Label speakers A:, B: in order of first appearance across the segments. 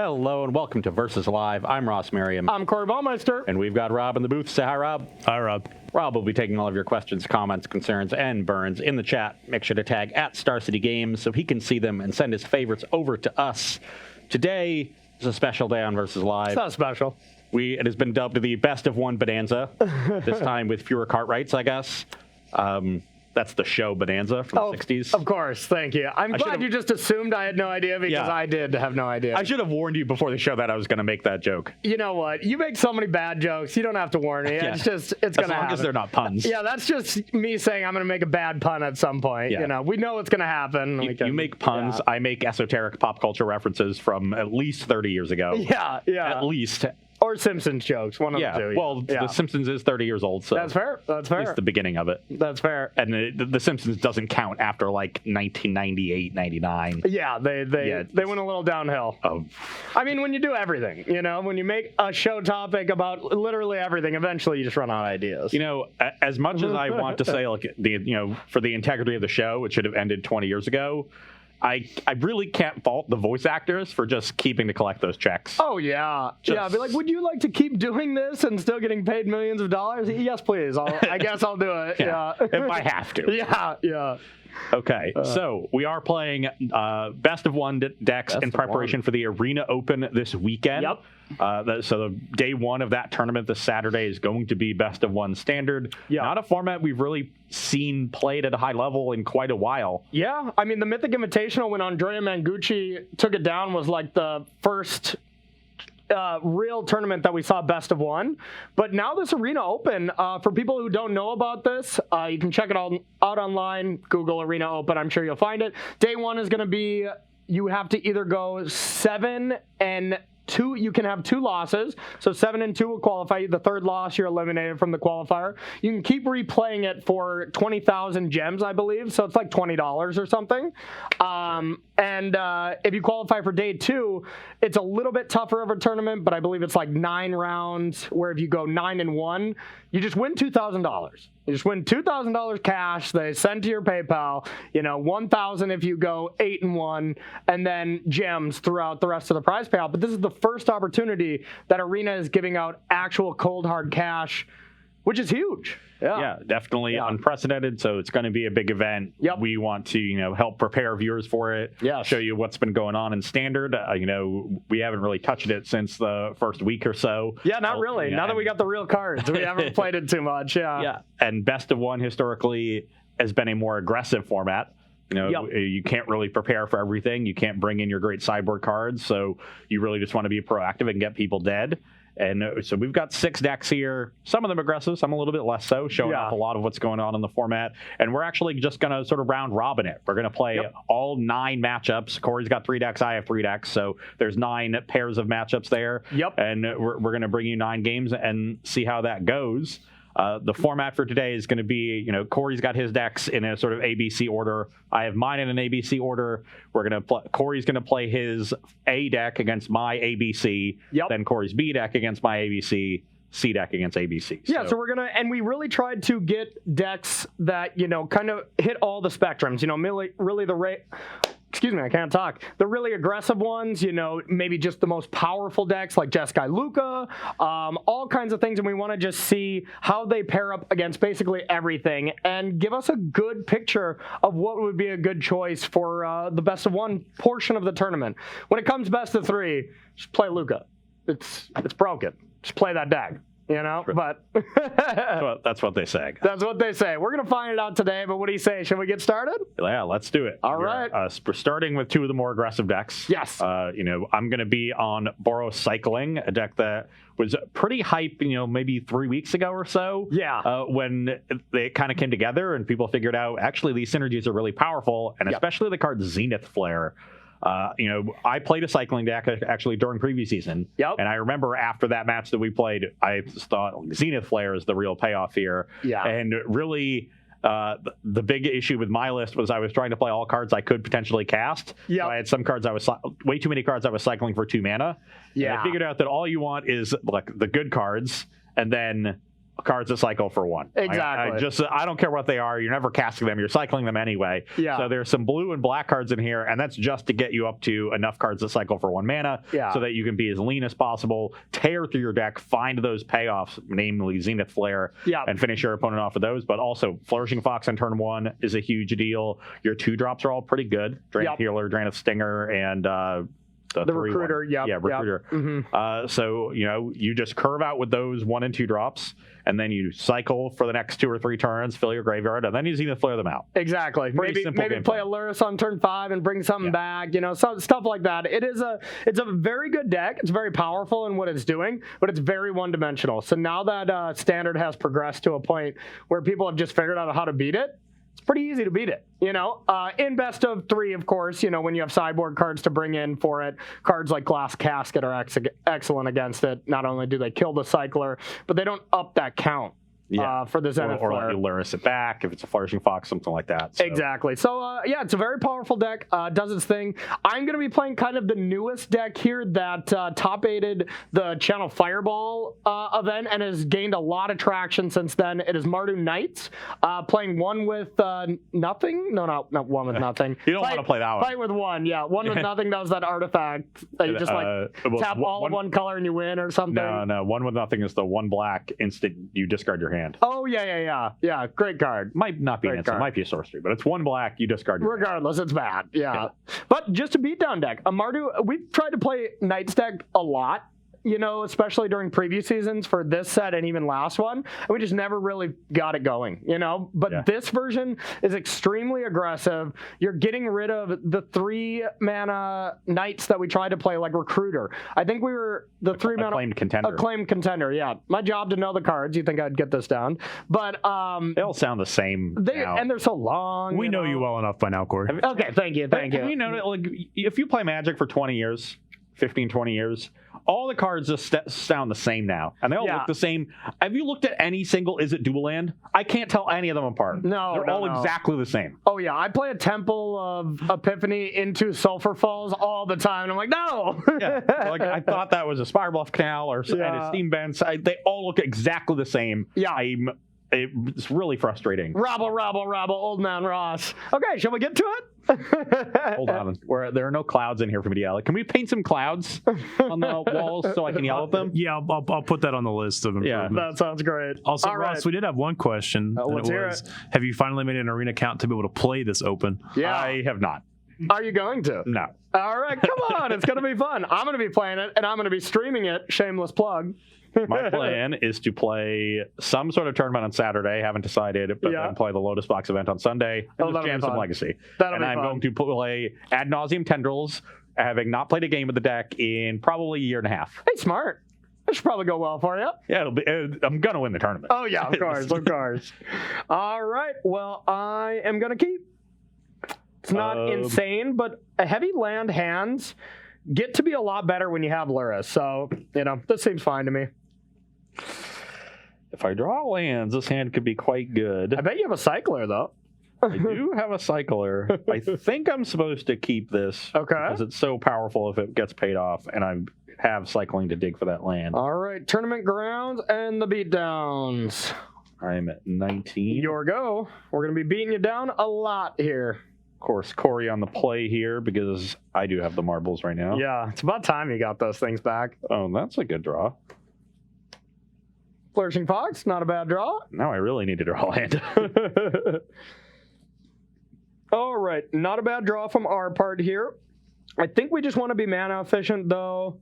A: Hello and welcome to Versus Live. I'm Ross Merriam.
B: I'm Corey Baumeister.
A: And we've got Rob in the booth. Say hi, Rob.
C: Hi, Rob.
A: Rob will be taking all of your questions, comments, concerns, and burns in the chat. Make sure to tag at Star City Games so he can see them and send his favorites over to us. Today is a special day on Versus Live.
B: It's not special.
A: It has been dubbed the best of one bonanza, this time with fewer Cartwrights, I guess. That's the show Bonanza from the 60s.
B: Of course, thank you. I'm glad you just assumed I had no idea because I did have no idea.
A: I should have warned you before the show that I was going to make that joke.
B: You know what? You make so many bad jokes, you don't have to warn me.
A: Yeah.
B: It's going to happen.
A: As long as they're not puns.
B: Yeah, that's just me saying I'm going to make a bad pun at some point.
A: Yeah.
B: You know, we know it's going to happen.
A: You make puns. Yeah. I make esoteric pop culture references from at least 30 years ago.
B: Yeah.
A: At least.
B: Or Simpsons jokes, one of the two.
A: Well, The Simpsons is 30 years old, so
B: that's fair. That's fair.
A: At least the beginning of it.
B: That's fair.
A: And the Simpsons doesn't count after like 1998, 99.
B: Yeah, they went a little downhill.
A: Oh.
B: I mean, when you do everything, you know, when you make a show topic about literally everything, eventually you just run out of ideas.
A: You know, as much as I want to say, like, for the integrity of the show, it should have ended 20 years ago. I really can't fault the voice actors for just keeping to collect those checks.
B: Oh, yeah. I'd be like, would you like to keep doing this and still getting paid millions of dollars? Yes, please. I guess I'll do it. Yeah.
A: If I have to.
B: Yeah.
A: Okay, so we are playing best of one decks in preparation for the Arena Open this weekend.
B: Yep.
A: So the day one of that tournament this Saturday is going to be best of one standard.
B: Yeah.
A: Not a format we've really seen played at a high level in quite a while.
B: Yeah, I mean, the Mythic Invitational, when Andrea Mangucci took it down, was like the first real tournament that we saw best of one. But now this Arena Open, for people who don't know about this, you can check it out online, Google Arena Open, I'm sure you'll find it. Day one is going to be, you have to either go 7-2, you can have 2 losses, so 7-2 will qualify you. The third loss, you're eliminated from the qualifier. You can keep replaying it for 20,000 gems, I believe, so it's like $20 or something. And if you qualify for day 2, it's a little bit tougher of a tournament, but I believe it's like 9 rounds, where if you go 9-1, you just win $2,000. You just win $2,000 cash. They send to your PayPal. You know, $1,000 if you go 8-1, and then gems throughout the rest of the prize payout. But this is the first opportunity that Arena is giving out actual cold hard cash, which is huge.
A: Yeah, definitely unprecedented. So it's going to be a big event.
B: Yep.
A: We want to, help prepare viewers for it.
B: Yes.
A: Show you what's been going on in standard. We haven't really touched it since the first week or so.
B: Yeah, not really. Now that we got the real cards, we haven't played it too much. Yeah.
A: Yeah, and best of one historically has been a more aggressive format. You can't really prepare for everything. You can't bring in your great sideboard cards, so you really just want to be proactive and get people dead. And so we've got 6 decks here, some of them aggressive, some a little bit less so, showing off a lot of what's going on in the format. And we're actually just going to sort of round robin it. We're going to play all 9 matchups. Corey's got 3 decks, I have 3 decks, so there's 9 pairs of matchups there.
B: Yep.
A: And we're going to bring you 9 games and see how that goes. The format for today is going to be, Corey's got his decks in a sort of ABC order. I have mine in an ABC order. Corey's going to play his A deck against my ABC.
B: Yep.
A: Then Corey's B deck against my ABC. C deck against ABC.
B: Yeah, so we're and we really tried to get decks that, kind of hit all the spectrums. Really excuse me, I can't talk. The really aggressive ones, maybe just the most powerful decks like Jeskai Luka, all kinds of things. And we want to just see how they pair up against basically everything and give us a good picture of what would be a good choice for the best of one portion of the tournament. When it comes best of 3, just play Luka. It's broken. Just play that deck. But
A: that's what they say.
B: That's what they say. We're going to find it out today, but what do you say? Should we get started?
A: Yeah, let's do it.
B: All right.
A: We're starting with 2 of the more aggressive decks.
B: Yes.
A: I'm going to be on Boros Cycling, a deck that was pretty hype, maybe 3 weeks ago or so.
B: Yeah.
A: When they kind of came together and people figured out, actually, these synergies are really powerful, and especially the card Zenith Flare. I played a cycling deck actually during preview season.
B: Yep.
A: And I remember after that match that we played, I thought Zenith Flare is the real payoff here.
B: Yeah.
A: And really, the big issue with my list was I was trying to play all cards I could potentially cast.
B: Yeah.
A: So I had some cards way too many cards I was cycling for 2 mana.
B: Yeah.
A: And I figured out that all you want is like the good cards, and then cards that cycle for 1.
B: Exactly.
A: I don't care what they are. You're never casting them. You're cycling them anyway.
B: Yeah.
A: So there's some blue and black cards in here, and that's just to get you up to enough cards that cycle for 1 mana, so that you can be as lean as possible, tear through your deck, find those payoffs, namely Zenith Flare, and finish your opponent off of those. But also, Flourishing Fox on turn 1 is a huge deal. Your 2-drops are all pretty good. Drain of Healer, Drain of Stinger, and the Recruiter. Recruiter. So, you just curve out with those 1 and 2 drops, and then you cycle for the next 2 or 3 turns, fill your graveyard, and then you Zenith Flare them out.
B: Exactly. Maybe play a Lurrus on turn 5 and bring something back, stuff like that. It's a very good deck. It's very powerful in what it's doing, but it's very one-dimensional. So now that Standard has progressed to a point where people have just figured out how to beat it, it's pretty easy to beat it, in best of 3, of course, when you have sideboard cards to bring in for it. Cards like Glass Casket are excellent against it. Not only do they kill the cycler, but they don't up that count. For the Zenith
A: or
B: Flare.
A: let you Lurrus it back if it's a Flourishing Fox, something like that. So.
B: Exactly. So, it's a very powerful deck. Does its thing. I'm going to be playing kind of the newest deck here that top-aided the Channel Fireball event and has gained a lot of traction since then. It is Mardu Knights, playing 1 with nothing. No, not 1 with nothing.
A: You don't want to play that one.
B: Fight with 1, 1 with nothing does that artifact. You just tap all of 1 color and you win or something.
A: No. 1 with nothing is the 1 black instant you discard your hand.
B: Oh, yeah. Great card.
A: Might not be an instant. Might be a sorcery, but it's 1 black. You discard your
B: Regardless, it's bad. Yeah. But just a beatdown deck. A Mardu, we've tried to play Knights deck a lot, especially during preview seasons for this set and even last one. And we just never really got it going, But this version is extremely aggressive. You're getting rid of the 3-mana Knights that we tried to play, like Recruiter. I think we were the 3-mana acclaimed contender. Yeah. My job to know the cards. You think I'd get this down. But
A: they all sound the same now.
B: And they're so long.
C: We know you well enough by now, Corey.
B: Okay, thank you.
A: You know, if you play Magic for 20 years, 15, 20 years, all the cards just sound the same now. And they all look the same. Have you looked at any single Is It Dual Land? I can't tell any of them apart.
B: No,
A: They're all exactly the same.
B: Oh, yeah. I play a Temple of Epiphany into Sulphur Falls all the time. And I'm like, no!
A: I thought that was a Spirebluff Canal and a Steam Bench. They all look exactly the same.
B: Yeah.
A: It's really frustrating.
B: Rabble, Old Man Ross. Okay, shall we get to it?
A: Hold on. There are no clouds in here for me to yell at. Can we paint some clouds on the walls so I can yell at them?
C: Yeah, I'll put that on the list of improvements.
B: That sounds great.
C: Also, Ross, we did have one question.
B: Let's hear it.
C: Have you finally made an arena account to be able to play this open?
B: Yeah.
A: I have not.
B: Are you going to?
A: No.
B: All right, come on. It's going to be fun. I'm going to be playing it, and I'm going to be streaming it. Shameless plug.
A: My plan is to play some sort of tournament on Saturday. Haven't decided, but then play the Lotus Box event on Sunday and just jam some Legacy. I'm going to play Ad Nauseam Tendrils, having not played a game of the deck in probably a year and a half.
B: Hey, smart. That should probably go well for you.
A: Yeah, I'm going to win the tournament.
B: Oh, yeah, of course. All right. Well, I am going to keep. It's not insane, but heavy land hands get to be a lot better when you have Lurrus. So, this seems fine to me.
A: If I draw lands, this hand could be quite good.
B: I bet you have a cycler, though.
A: I do have a cycler. I think I'm supposed to keep this.
B: Okay.
A: Because it's so powerful if it gets paid off, and I have cycling to dig for that land.
B: All right. Tournament grounds and the beatdowns.
A: I'm at 19.
B: Your go. We're going to be beating you down a lot here.
A: Of course, Corey on the play here because I do have the marbles right now.
B: Yeah, it's about time you got those things back.
A: Oh, that's a good draw.
B: Flourishing Fox, not a bad draw.
A: Now I really need to draw a land.
B: All right, not a bad draw from our part here. I think we just want to be mana efficient, though,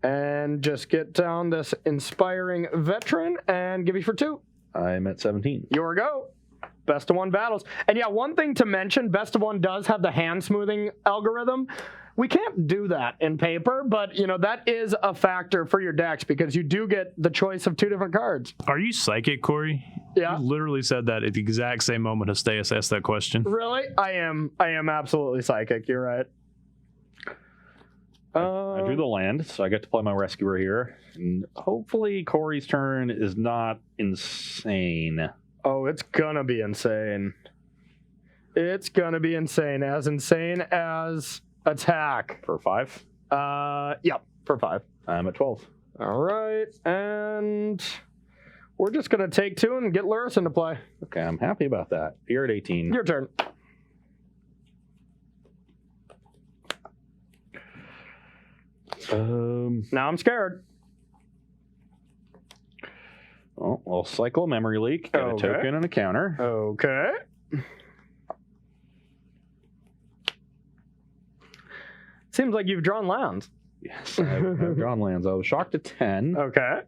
B: and just get down this Inspiring Veteran and give you for 2.
A: I'm at 17.
B: Your go. Best of 1 battles. And yeah, one thing to mention, Best of 1 does have the hand smoothing algorithm. We can't do that in paper, but that is a factor for your decks because you do get the choice of 2 different cards.
C: Are you psychic, Corey?
B: Yeah.
C: You literally said that at the exact same moment Asteas asked that question.
B: Really? I am absolutely psychic. You're right.
A: I drew the land, so I get to play my Rescuer here. And hopefully Corey's turn is not insane.
B: Oh, it's gonna be insane. It's gonna be insane as attack.
A: For 5?
B: Yep, for 5.
A: I'm at 12.
B: All right, and We're just going to take 2 and get Luris into play.
A: Okay, I'm happy about that. You're at 18.
B: Your turn. Now I'm scared.
A: Well, I'll cycle a memory leak, get a token and a counter.
B: Okay. Seems like you've drawn lands.
A: Yes, I've drawn lands. I was shocked at 10.
B: Okay.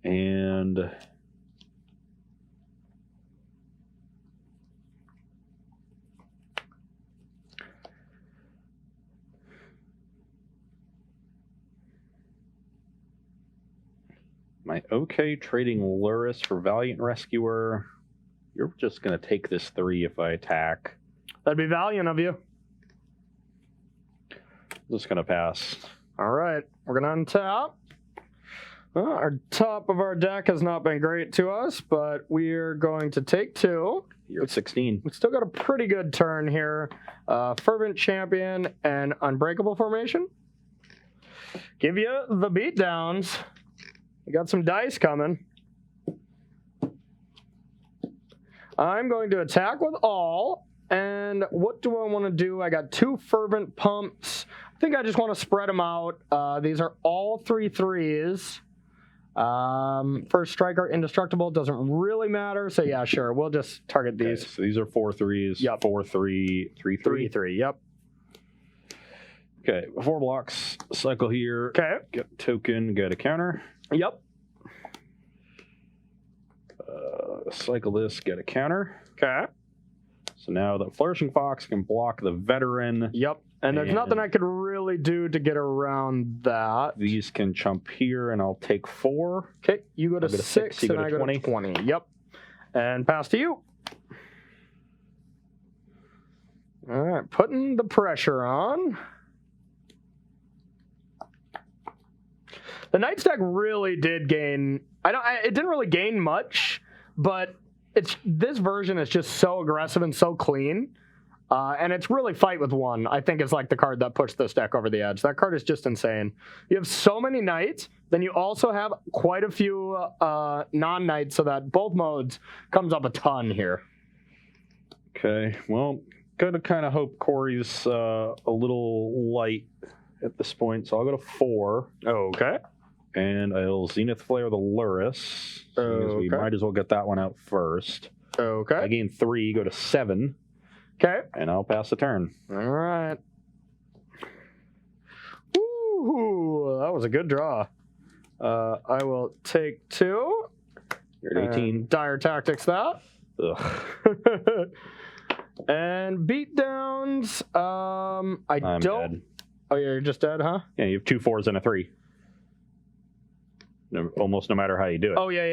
A: And my okay trading Luris for Valiant Rescuer. You're just going to take this 3 if I attack.
B: That'd be valiant of you.
A: Just going to pass.
B: All right. We're going to untap. Well, our top of our deck has not been great to us, but we're going to take 2.
A: You're at 16.
B: We still got a pretty good turn here. Fervent Champion and Unbreakable Formation. Give you the beatdowns. We got some dice coming. I'm going to attack with all. And what do I want to do? I got 2 Fervent Pumps. I think I just want to spread them out. These are all 3 3s. First striker, indestructible, doesn't really matter. So yeah, sure. We'll just target these.
A: Okay, so these are 4 3s.
B: Yep.
A: 4 3 3 3.
B: 3 3. Yep.
A: Okay, 4 blocks. Cycle here.
B: Okay.
A: Get a token. Get a counter.
B: Yep.
A: Cycle this. Get a counter.
B: Okay.
A: So now the Flourishing Fox can block the Veteran.
B: Yep. And there's nothing I could really do to get around that.
A: These can jump here, and I'll take 4.
B: Okay, you go to
A: I'll go to
B: 6,
A: 6, you
B: and
A: go
B: I
A: to
B: go to
A: 20.
B: 20. Yep. And pass to you. All right, putting the pressure on. The Knights deck really did gain. It didn't really gain much, but this version is just so aggressive and so clean. And it's really fight with one, I think, is like the card that pushed this deck over the edge. That card is just insane. You have so many Knights, then you also have quite a few non-Knights, so that both modes comes up a ton here.
A: Okay, well, gonna kind of hope Corey's a little light at this point, so I'll go to 4.
B: Okay.
A: And I'll Zenith Flare the Luris. Because we might as well get that one out first.
B: Okay.
A: I gain 3, go to 7.
B: Okay.
A: And I'll pass the turn.
B: All right. Ooh, that was a good draw. I will take 2.
A: You're at 18.
B: Dire Tactics that.
A: Ugh.
B: And beatdowns.
A: I'm dead.
B: Oh, yeah, you're just dead, huh?
A: Yeah, you have 2 4s and a 3. Almost no matter how you do it.
B: Oh, yeah.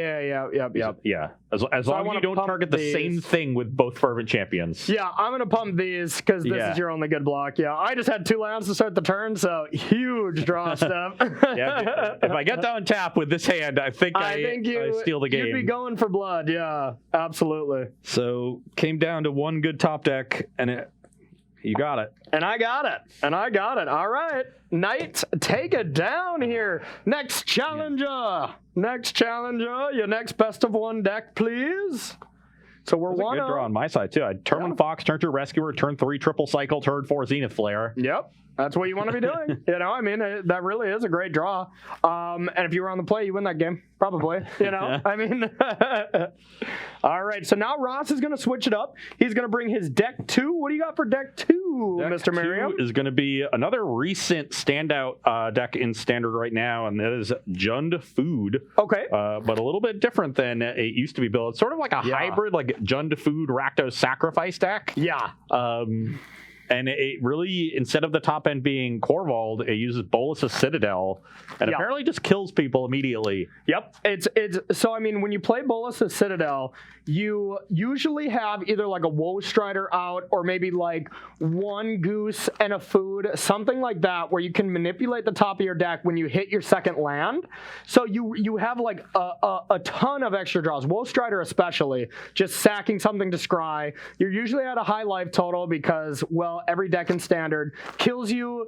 A: Yeah. As long as you don't target the same thing with both Fervent Champions.
B: Yeah, I'm going to pump these because this is your only good block. Yeah, I just had 2 lands to start the turn, so huge draw stuff.
A: Yeah, if I get down tap with this hand, I think I steal the game.
B: You'd be going for blood, yeah, absolutely.
A: So, came down to 1 good top deck, and you got it.
B: And I got it. All right. Knights, take it down here. Next challenger. Your next best of 1 deck, please. So we're 1
A: good draw on my side, too. I turn 1 Fox, turn 2 Rescuer, turn 3 Triple Cycle, turn 4 Zenith Flare.
B: Yep. That's what you want to be doing. I mean, that really is a great draw. And if you were on the play, you win that game. Probably. I mean, all right. So now Ross is going to switch it up. He's going to bring his deck 2. What do you got for deck 2, Mr. Merriam?
A: Deck 2 is going to be another recent standout deck in Standard right now, and that is Jund Food.
B: Okay.
A: But a little bit different than it used to be built. It's sort of like a hybrid, like Jund Food Rakdos Sacrifice deck.
B: Yeah.
A: And it really, instead of the top end being Corvald, it uses Bolos' Citadel, and apparently just kills people immediately.
B: Yep. It's so, I mean, when you play Bolos' Citadel, you usually have either like a Woe Strider out, or maybe like 1 goose and a food, something like that, where you can manipulate the top of your deck when you hit your second land. So you have like a ton of extra draws. Woe Strider especially, just sacking something to scry. You're usually at a high life total because, well, every deck in Standard kills you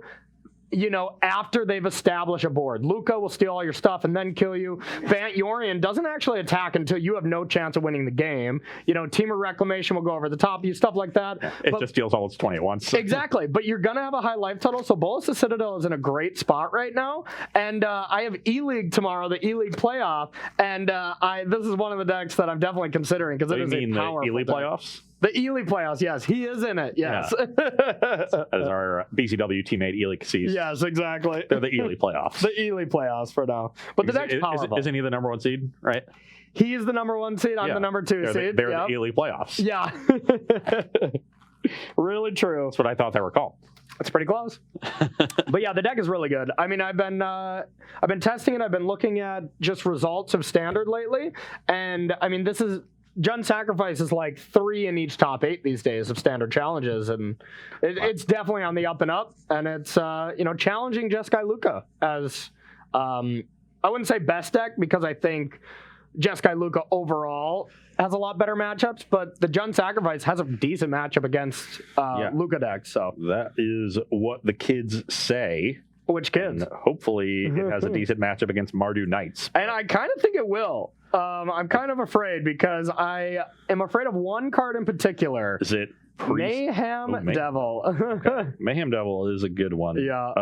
B: after they've established a board. Luca will steal all your stuff and then kill you. Bant Yorian doesn't actually attack until you have no chance of winning the game. Temur Reclamation will go over the top of you, stuff like that.
A: It just steals all its 20 at once.
B: Exactly, but you're going to have a high life total, so Boros' Citadel is in a great spot right now. And I have E-League tomorrow, the E-League playoff, and this is one of the decks that I'm definitely considering because it is a powerful
A: the E-League
B: deck.
A: playoffs?
B: The E-League playoffs, yes. He is in it, yes.
A: Yeah. As our BCW teammate E-League sees.
B: Yes, exactly.
A: They're the E-League playoffs.
B: The E-League playoffs for now. But the deck's powerful.
A: Isn't he the number 1 seed, right?
B: He is the number 1 seed. I'm the number 2 seed.
A: They're the E-League playoffs.
B: Yeah. Really true.
A: That's what I thought they were called.
B: That's pretty close. But yeah, the deck is really good. I mean, I've been testing it. I've been looking at just results of Standard lately. And I mean, Jund Sacrifice is like 3 in each top 8 these days of Standard challenges, and it's definitely on the up and up. And it's challenging Jeskai Luka as I wouldn't say best deck because I think Jeskai Luka overall has a lot better matchups, but the Jund Sacrifice has a decent matchup against Luka decks. So
A: that is what the kids say.
B: Which kids?
A: And hopefully it has a decent matchup against Mardu Knights.
B: And I kind of think it will. I'm kind of afraid because I am afraid of one card in particular.
A: Is it Priest?
B: Mayhem Devil.
A: Okay. Mayhem Devil is a good one.
B: Yeah.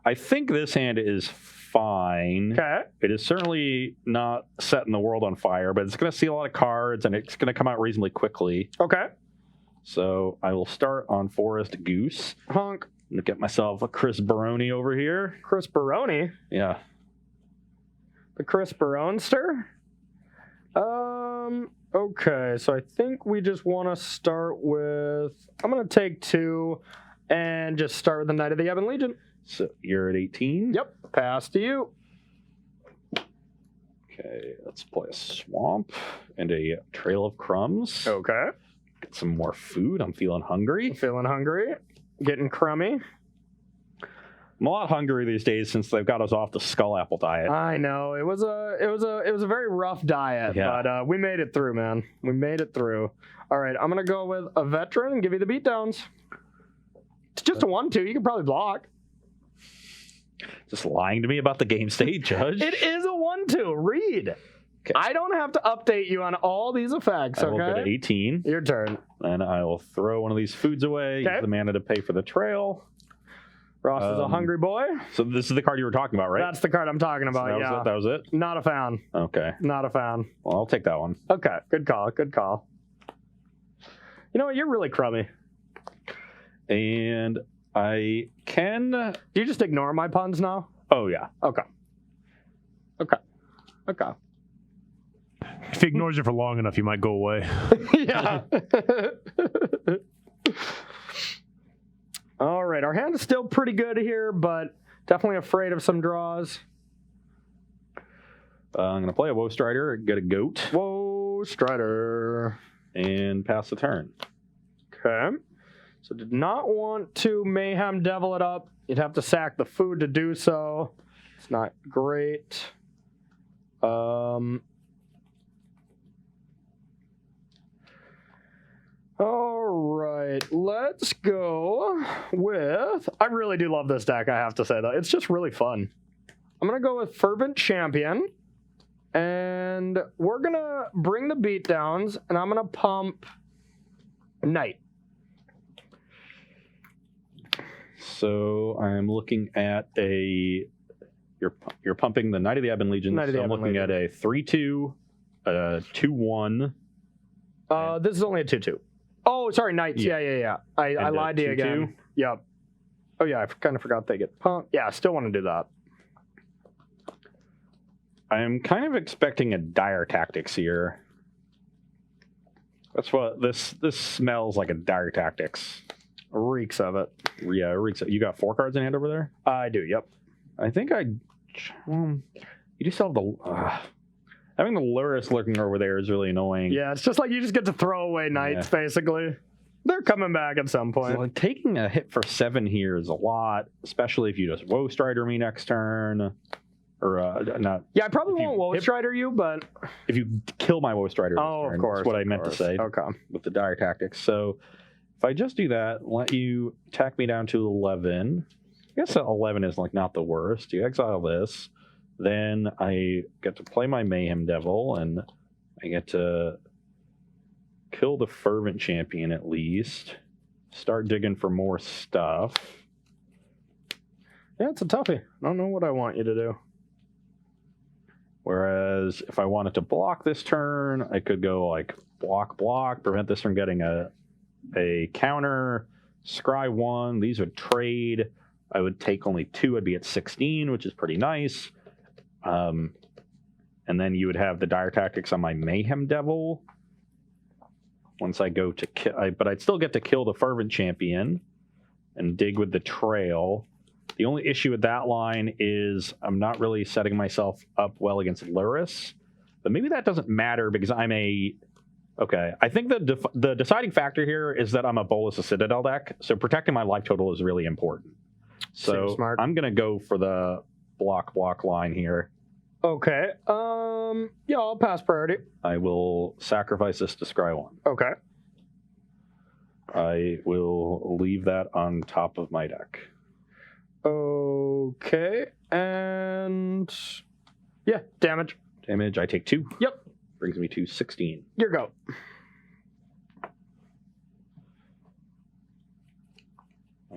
A: I think this hand is fine.
B: Okay.
A: It is certainly not setting the world on fire, but it's going to see a lot of cards, and it's going to come out reasonably quickly.
B: Okay.
A: So I will start on Forest Goose.
B: Honk.
A: I'm going to get myself a Chris Baroni over here.
B: Chris Baroni?
A: Yeah.
B: The Chris Baronster? Okay, so I think we just want to start with... I'm going to take 2 and just start with the Knight of the Ebon Legion.
A: So you're at 18?
B: Yep, pass to you.
A: Okay, let's play a Swamp and a Trail of Crumbs.
B: Okay.
A: Get some more food. I'm feeling hungry.
B: Feeling hungry. Getting crummy.
A: I'm a lot hungry these days since they've got us off the Skull Apple diet.
B: I know it was a very rough diet, but we made it through, man. We made it through. All right, I'm gonna go with a veteran and give you the beatdowns. It's just a 1/2. You can probably block.
A: Just lying to me about the game state, Judge.
B: It is a 1/2. Read.
A: Okay.
B: I don't have to update you on all these effects.
A: I will go to
B: Okay.
A: 18.
B: Your turn.
A: And I will throw one of these foods away.
B: Okay.
A: Use the mana to pay for the trail.
B: Ross is a hungry boy.
A: So this is the card you were talking about, right?
B: That's the card I'm talking about.
A: So that was it?
B: Not a fan.
A: Okay.
B: Not a fan.
A: Well, I'll take that one.
B: Okay. Good call. Good call. You know what? You're really crummy.
A: And I can...
B: Do you just ignore my puns now?
A: Oh, yeah.
B: Okay. Okay. Okay.
C: If he ignores you for long enough, you might go away.
B: Yeah. All right. Our hand is still pretty good here, but definitely afraid of some draws.
A: I'm going to play a Woe Strider, get a goat.
B: Whoa, Strider.
A: And pass the turn.
B: Okay. So did not want to Mayhem Devil it up. You'd have to sack the food to do so. It's not great. All right, let's go with... I really do love this deck, I have to say, though. It's just really fun. I'm going to go with Fervent Champion. And we're going to bring the beatdowns, and I'm going to pump Knight.
A: So I'm looking at a... You're pumping the Knight of the Ebon Legion.
B: Knight of the
A: so I'm
B: Ebon
A: looking at a 3/2, a 2/1.
B: This is only a 2/2. Oh, sorry, Knights. Yeah. I lied to you again. Yep. Oh, yeah, I kind of forgot they get pumped. Yeah, I still want to do that.
A: I'm kind of expecting a Dire Tactics here. That's what this smells like, a Dire Tactics.
B: Reeks of it.
A: Yeah, reeks. You got 4 cards in hand over there?
B: I do, yep.
A: I think you just have the... having the Luris lurking over there is really annoying.
B: Yeah, it's just like you just get to throw away Knights, basically. They're coming back at some point.
A: So, like, taking a hit for 7 here is a lot, especially if you just Woe Strider me next turn. Or, not...
B: Yeah, I probably won't Woe Strider you, but...
A: If you kill my Woe Strider this turn,
B: of course.
A: that's what I meant to say.
B: Okay.
A: With the Dire Tactics. So, if I just do that, let you tack me down to 11. I guess 11 is like not the worst. You exile this, then I get to play my Mayhem Devil, and I get to kill the Fervent Champion at least. Start digging for more stuff.
B: Yeah, it's a toughie. I don't know what I want you to do.
A: Whereas if I wanted to block this turn, I could go like block, prevent this from getting a counter, scry 1. These would trade. I would take only 2. I'd be at 16, which is pretty nice. And then you would have the dire tactics on my Mayhem Devil. Once I go to but I'd still get to kill the Fervent Champion and dig with the Trail. The only issue with that line is I'm not really setting myself up well against Luris. But maybe that doesn't matter because I'm a... Okay, I think the deciding factor here is that I'm a Boros of Citadel deck, so protecting my life total is really important. So
B: smart.
A: I'm going to go for the block line here.
B: Okay. Yeah, I'll pass priority.
A: I will sacrifice this to scry 1.
B: Okay.
A: I will leave that on top of my deck.
B: Okay, and yeah, damage.
A: Damage, I take 2.
B: Yep.
A: Brings me to 16.
B: Your go.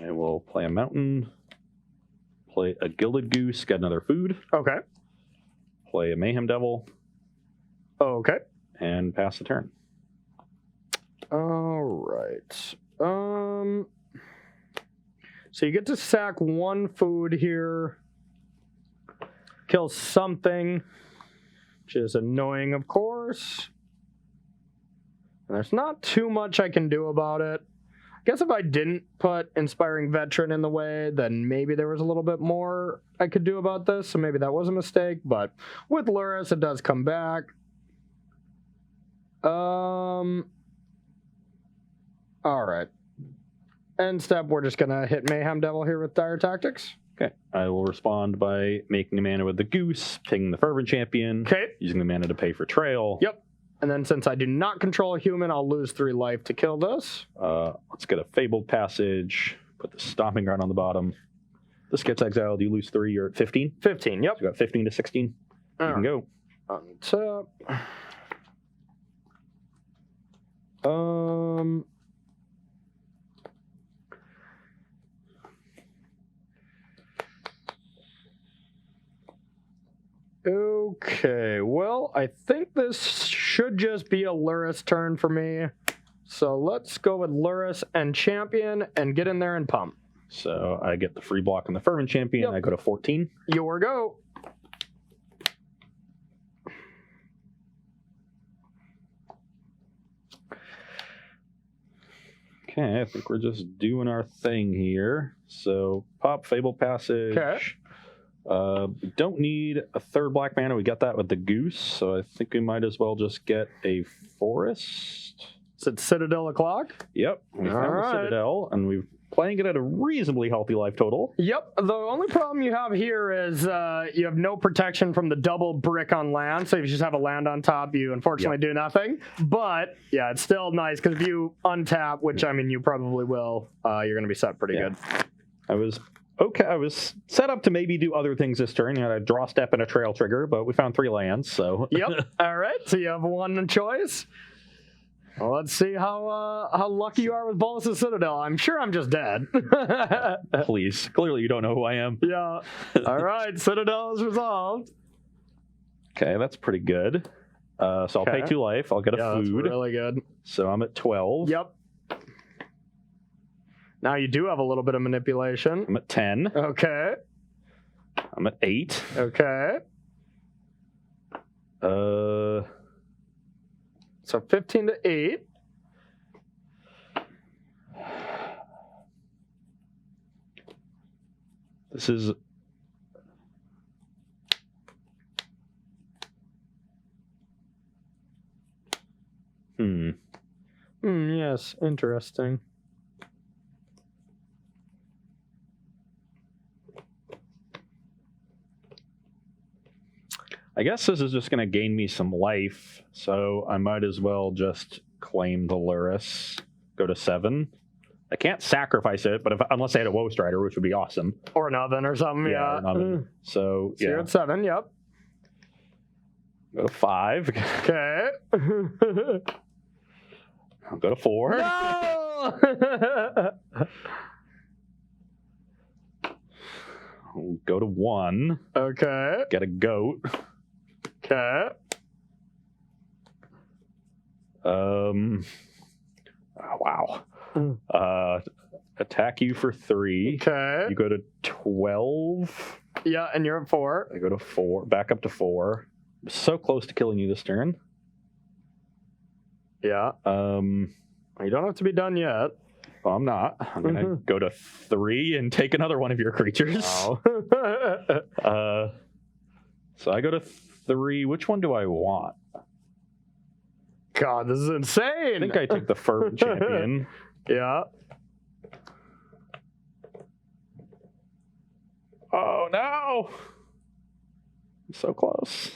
A: I will play a mountain, play a Gilded Goose, get another food,
B: Okay.
A: play a Mayhem Devil,
B: Okay.
A: and pass the turn.
B: All right. So you get to sack 1 food here, kill something, which is annoying, of course. And there's not too much I can do about it. I guess if I didn't put Inspiring Veteran in the way, then maybe there was a little bit more I could do about this, so maybe that was a mistake. But with Luris, it does come back. All right. End step, we're just going to hit Mayhem Devil here with Dire Tactics.
A: Okay, I will respond by making a mana with the Goose, pinging the Fervent Champion,
B: Okay.
A: using the mana to pay for Trail.
B: Yep. And then since I do not control a human, I'll lose 3 life to kill this.
A: Let's get a Fabled Passage, put the Stomping Ground on the bottom. This gets exiled, you lose 3, you're at 15.
B: 15, yep.
A: So you got 15 to 16. You can go.
B: Untap. Okay, well, I think this should just be a Luris turn for me. So let's go with Luris and Champion and get in there and pump.
A: So I get the free block on the Fervent Champion.
B: Yep.
A: I go to 14.
B: Your go.
A: Okay, I think we're just doing our thing here. So pop Fable Passage.
B: Okay.
A: Don't need a 3rd black mana. We got that with the Goose, so I think we might as well just get a Forest.
B: Is it Citadel o'clock?
A: Yep, we found the
B: Alright.
A: Citadel, and we're playing it at a reasonably healthy life total.
B: Yep. The only problem you have here is you have no protection from the double brick on land. So if you just have a land on top, you unfortunately do nothing. But yeah, it's still nice because if you untap, which I mean you probably will, you're going to be set pretty good.
A: I was set up to maybe do other things this turn. You had a draw step and a trail trigger, but we found 3 lands, so.
B: Yep. All right. So you have 1 choice. Well, let's see how lucky you are with Boros' Citadel. I'm sure I'm just dead.
A: Please. Clearly you don't know who I am.
B: Yeah. All right. Citadel is resolved.
A: Okay, that's pretty good. So I'll pay 2 life. I'll get a food.
B: That's really good.
A: So I'm at 12.
B: Yep. Now you do have a little bit of manipulation.
A: I'm at 10.
B: Okay.
A: I'm at 8.
B: Okay. So 15 to 8.
A: This is...
B: Yes, interesting.
A: I guess this is just going to gain me some life, so I might as well just claim the Luris, go to 7. I can't sacrifice it, but unless I had a Woe Strider, which would be awesome.
B: Or an oven or something, yeah.
A: Or an oven. So,
B: So you're at 7, yep.
A: Go to 5.
B: Okay.
A: I'll go to 4.
B: No!
A: I'll go to 1.
B: Okay.
A: Get a goat.
B: Okay.
A: Oh, wow. Attack you for 3.
B: Okay.
A: You go to 12.
B: Yeah, and you're at 4.
A: I go to 4. Back up to 4. So close to killing you this turn.
B: Yeah. You don't have to be done yet.
A: Well, I'm not. I'm gonna go to 3 and take another one of your creatures.
B: Wow.
A: So I go to 3. Which one do I want?
B: God, this is insane.
A: I think I took the Fervent Champion.
B: Yeah.
A: Oh no! I'm so close.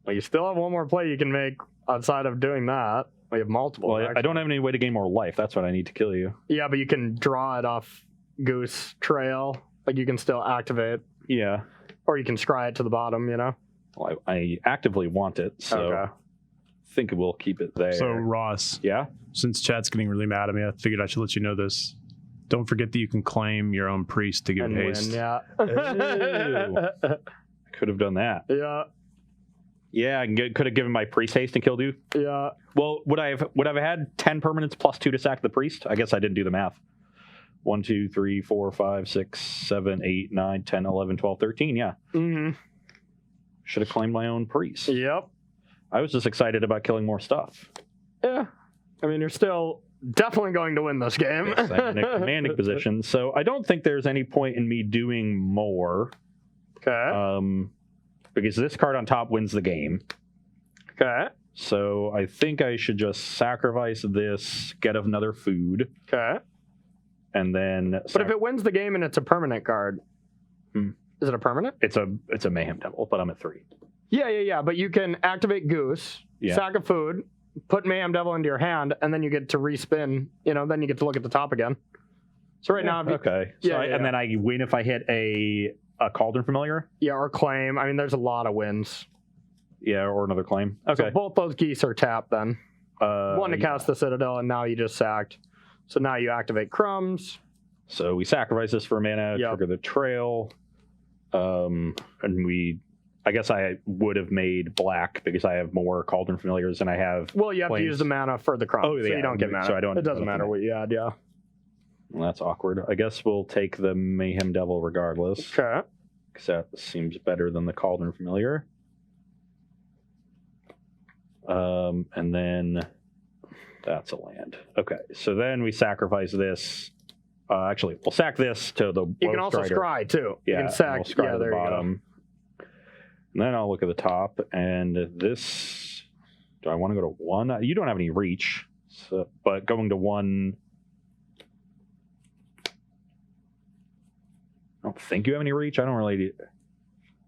B: Well, you still have one more play you can make outside of doing that. We have multiple.
A: Well, I don't have any way to gain more life. That's what I need to kill you.
B: Yeah, but you can draw it off Goose Trail. Like, you can still activate.
A: Yeah.
B: Or you can scry it to the bottom, you know?
A: Well, I actively want it, so
B: Okay.
A: I think we'll keep it there.
C: So Ross,
A: yeah?
C: since chat's getting really mad at me, I figured I should let you know this. Don't forget that you can claim your own priest to give
B: And
C: haste.
B: win, yeah.
A: I could have done that.
B: Yeah,
A: Yeah, I could have given my priest haste and killed you.
B: yeah.
A: Well, would I have had 10 permanents plus 2 to sack the priest? I guess I didn't do the math. 1, 2, 3, 4, 5, 6, 7, 8, 9, 10, 11, 12, 13. Yeah.
B: Mm-hmm.
A: Should have claimed my own priest.
B: Yep.
A: I was just excited about killing more stuff.
B: Yeah. I mean, you're still definitely going to win this game.
A: Yes, I'm in a commanding position, so I don't think there's any point in me doing more.
B: Okay.
A: Because this card on top wins the game.
B: Okay.
A: So I think I should just sacrifice this, get another food,
B: Okay.
A: and then.
B: But if it wins the game and it's a permanent card, is it a permanent?
A: It's a Mayhem Devil, but I'm at 3.
B: Yeah. But you can activate Goose,
A: Yeah.
B: sack of food, put Mayhem Devil into your hand, and then you get to respin. You know, then you get to look at the top again. So right now, if you,
A: Okay. So and then I win if I hit a Cauldron Familiar.
B: yeah, or claim. I mean, there's a lot of wins.
A: Yeah, or another claim. Okay.
B: So both those geese are tapped then. One to cast the Citadel, and now you just sacked. So now you activate Crumbs.
A: So we sacrifice this for mana,
B: Yep.
A: trigger the trail. And I guess I would have made black because I have more Cauldron Familiars than I have.
B: Well, you have to use the mana for the Crumbs,
A: Oh,
B: so
A: yeah,
B: you don't get mana.
A: so I don't-
B: It doesn't matter what you add, yeah.
A: Well, that's awkward. I guess we'll take the Mayhem Devil regardless.
B: Okay.
A: Because that seems better than the Cauldron Familiar. And then that's a land. Okay, so then we sacrifice this. Actually, we'll sack this to the
B: You can
A: Woe
B: also
A: Strider.
B: scry, too.
A: Yeah,
B: You can sack.
A: and we'll scry
B: Yeah,
A: to
B: there
A: the
B: you go.
A: bottom. And then I'll look at the top, and this. Do I want to go to 1? You don't have any reach, so, but going to 1. I don't think you have any reach. I don't really.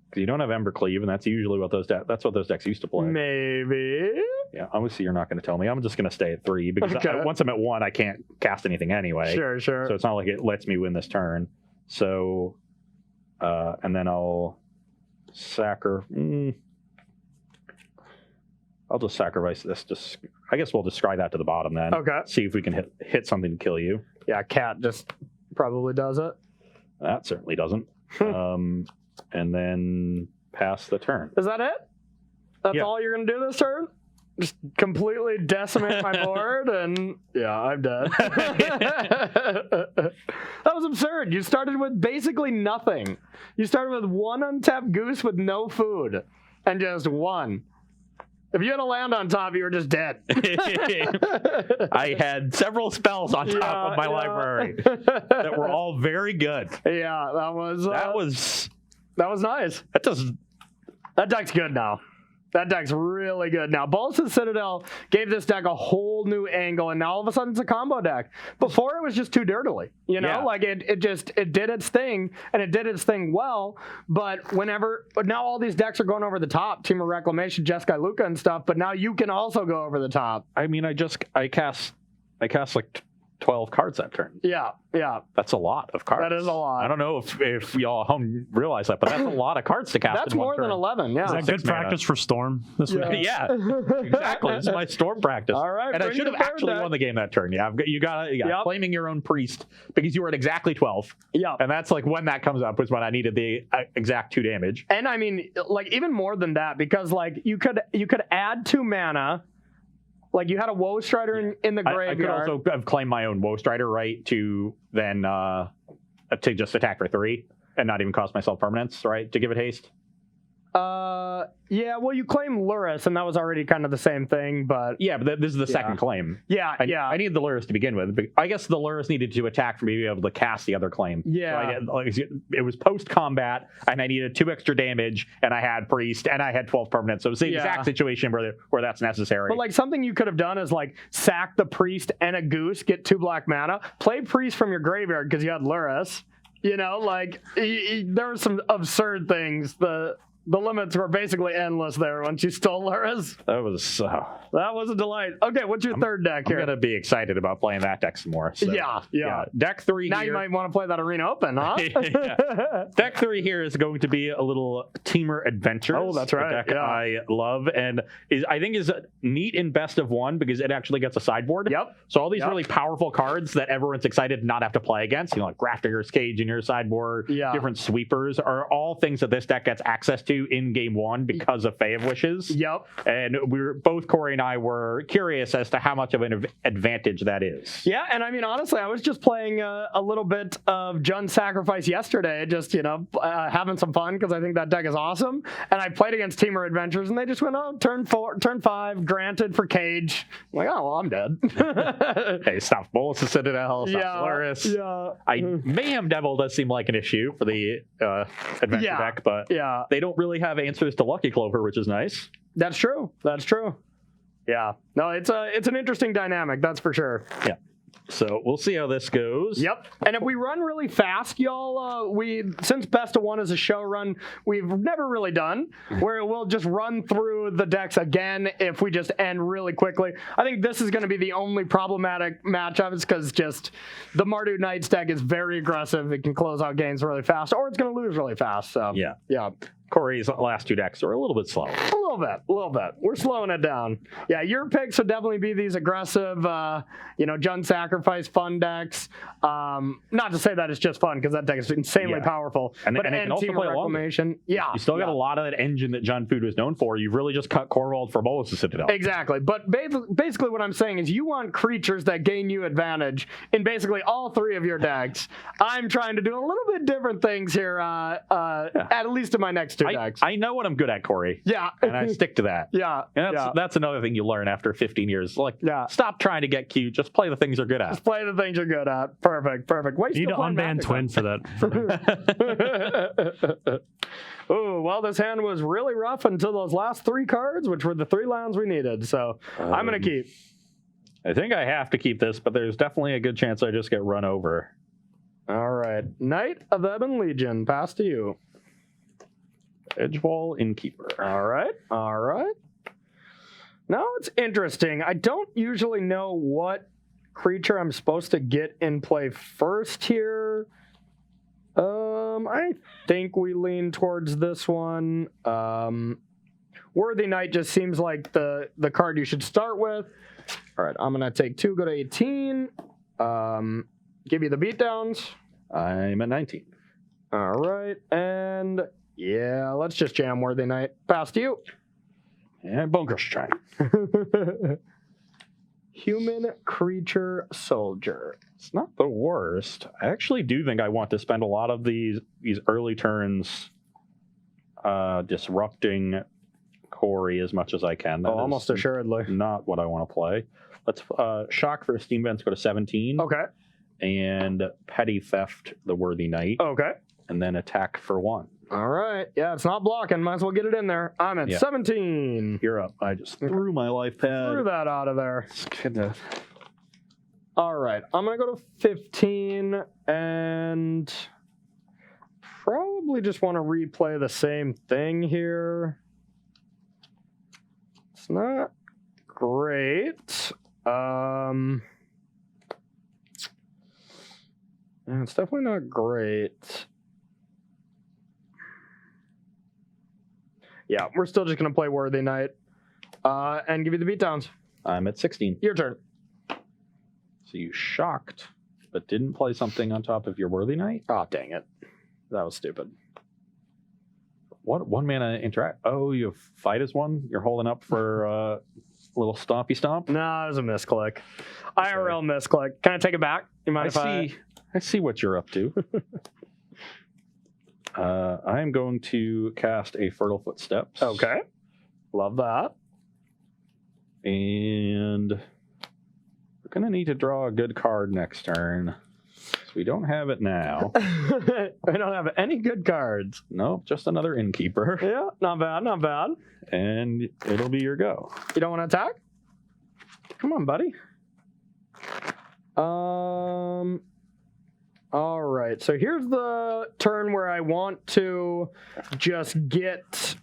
A: Because you don't have Embercleave, and that's usually what those that's what those decks used to play.
B: Maybe.
A: Yeah, obviously you're not going to tell me. I'm just going to stay at 3 because
B: Okay.
A: once I'm at 1, I can't cast anything anyway.
B: Sure.
A: So it's not like it lets me win this turn. So, and then I'll I'll just sacrifice this. I guess we'll just scry that to the bottom then.
B: Okay.
A: See if we can hit something to kill you.
B: Yeah, Cat just probably does it.
A: That certainly doesn't. And then pass the turn.
B: Is that it? That's
A: Yeah.
B: all you're going to do this turn? Just completely decimate my board and yeah, I'm dead. That was absurd. You started with basically nothing. You started with 1 untapped Goose with no food and just 1. If you had a land on top, you were just dead.
A: I had several spells on top of my library that were all very good.
B: Yeah, that was nice. That deck's good now. That deck's really good now. Boros' Citadel gave this deck a whole new angle, and now all of a sudden it's a combo deck. Before it was just too dirtily, you know,
A: Yeah.
B: like it did its thing, and it did its thing well. But now all these decks are going over the top, Temur Reclamation, Jeskai Luka and stuff. But now you can also go over the top.
A: I mean, I cast like 12 cards that turn.
B: Yeah.
A: That's a lot of cards.
B: That is a lot.
A: I don't know if y'all at home realize that, but that's a lot of cards to cast.
B: That's
A: in one
B: more than
A: turn.
B: 11. Yeah.
C: Is that
A: Six
C: good practice for Storm this week?
A: Yeah, exactly. This is my storm practice.
B: All right,
A: and I
B: bring
A: should
B: the
A: have
B: third
A: actually
B: deck.
A: won the game that turn. Yeah, you got
B: Yep.
A: claiming your own priest because you were at exactly 12.
B: Yeah.
A: And that's like when that comes up was when I needed the exact 2 damage.
B: And I mean, like even more than that, because like you could add 2 mana. Like you had a Woe Strider in the
A: I
B: graveyard.
A: could also have claimed my own Woe Strider, right, to then to just attack for 3 and not even cost myself permanence, right, to give it haste.
B: Yeah, well, you claim Luris, and that was already kind of the same thing, but
A: Yeah, but this is the second claim.
B: yeah,
A: I needed the Luris to begin with. But I guess the Luris needed to attack for me to be able to cast the other claim.
B: Yeah.
A: So it was post-combat, and I needed 2 extra damage, and I had Priest, and I had 12 permanents. So it's the exact situation where that's necessary.
B: But like something you could have done is like sack the Priest and a Goose, get 2 black mana, play Priest from your graveyard because you had Luris. You know, like there were some absurd things. The limits were basically endless there once you stole Luris.
A: That was
B: a delight. Okay, what's your third deck here?
A: I'm going to be excited about playing that deck some more. So,
B: Yeah.
A: Deck 3
B: Now
A: here.
B: you might want to play that Arena Open, huh?
A: Deck 3 here is going to be a little Temur Adventures.
B: Oh, that's right.
A: A deck I love and I think is neat in best of 1 because it actually gets a sideboard.
B: Yep.
A: So all these really powerful cards that everyone's excited not have to play against, like Grafdigger's Cage in your sideboard, different sweepers, are all things that this deck gets access to in game 1 because of Fae of Wishes.
B: Yep.
A: And both Corey and I were curious as to how much of an advantage that is.
B: Yeah, and I mean, honestly, I was just playing a little bit of Jund Sacrifice yesterday, just, having some fun because I think that deck is awesome. And I played against Temur Adventures, and they just went, turn 5, granted for Cage. I'm like, oh, well, I'm dead.
A: Hey, stop Bolos of Citadel, stop Luris.
B: Yeah.
A: Mayhem Devil does seem like an issue for the adventure deck, but they don't really have answers to Lucky Clover, which is nice.
B: That's true. Yeah. No, it's an interesting dynamic, that's for sure.
A: Yeah. So we'll see how this goes.
B: Yep. And if we run really fast, y'all, since Best of 1 is a show run we've never really done, where we'll just run through the decks again if we just end really quickly. I think this is going to be the only problematic matchup. It's because just the Mardu Knights deck is very aggressive. It can close out games really fast, or it's going to lose really fast. So yeah.
A: Corey's last 2 decks are a little bit slow.
B: A little bit. We're slowing it down. Yeah, your picks would definitely be these aggressive, Jund Sacrifice fun decks. Not to say that it's just fun, because that deck is insanely powerful.
A: And it can also play
B: Reclamation. Yeah.
A: You still got a lot of that engine that John Food was known for. You've really just cut Corvold for Bolos of Citadel.
B: Exactly. But basically what I'm saying is you want creatures that gain you advantage in basically all 3 of your decks. I'm trying to do a little bit different things here, at least in my next 2 decks.
A: I know what I'm good at, Corey.
B: Yeah.
A: And I stick to that.
B: Yeah.
A: And that's another thing you learn after 15 years. Stop trying to get cute. Just play the things you're good at.
B: Just play the things you're good at. Perfect. Wait,
C: you need to unban Twin for that.
B: Oh, well, this hand was really rough until those last 3 cards, which were the 3 lands we needed. So I'm going to keep.
A: I think I have to keep this, but there's definitely a good chance I just get run over.
B: All right. Knight of Ebon Legion, pass to you.
A: Edgewall Innkeeper.
B: All right. Now it's interesting. I don't usually know what creature I'm supposed to get in play first here. I think we lean towards this one. Worthy Knight just seems like the card you should start with. All right, I'm going to take 2, go to 18. Give you the beatdowns.
A: I'm at 19.
B: All right, and yeah, let's just jam Worthy Knight. Pass to you.
A: And Bone Crusher Giant.
B: Human Creature Soldier.
A: It's not the worst. I actually do think I want to spend a lot of these early turns disrupting Corey as much as I can. That
B: almost assuredly.
A: Not what I want to play. Let's Shock for Steam Vents, go to 17.
B: Okay.
A: And Petty Theft the Worthy Knight.
B: Okay.
A: And then attack for 1.
B: All right. Yeah, it's not blocking. Might as well get it in there. I'm at 17.
A: You're up. I just threw my life pad.
B: Threw that out of there.
A: It's kinda...
B: All right. I'm going to go to 15 and probably just want to replay the same thing here. It's not great. Yeah, it's definitely not great. Yeah, we're still just going to play Worthy Knight and give you the beatdowns.
A: I'm at 16.
B: Your turn.
A: So you shocked, but didn't play something on top of your Worthy Knight?
B: Oh, dang it. That was stupid.
A: What 1 mana interact? Oh, you have fight as one? You're holding up for a little stompy stomp?
B: No, it was a misclick. IRL misclick. Can I take it back? You mind if
A: I see what you're up to. I am going to cast a Fertile Footsteps.
B: Okay. Love that.
A: And we're going to need to draw a good card next turn. So we don't have it now.
B: I don't have any good cards.
A: Nope, just another Innkeeper.
B: Yeah, not bad, not bad.
A: And it'll be your go.
B: You don't want to attack? Come on, buddy. All right, so here's the turn where I want to just get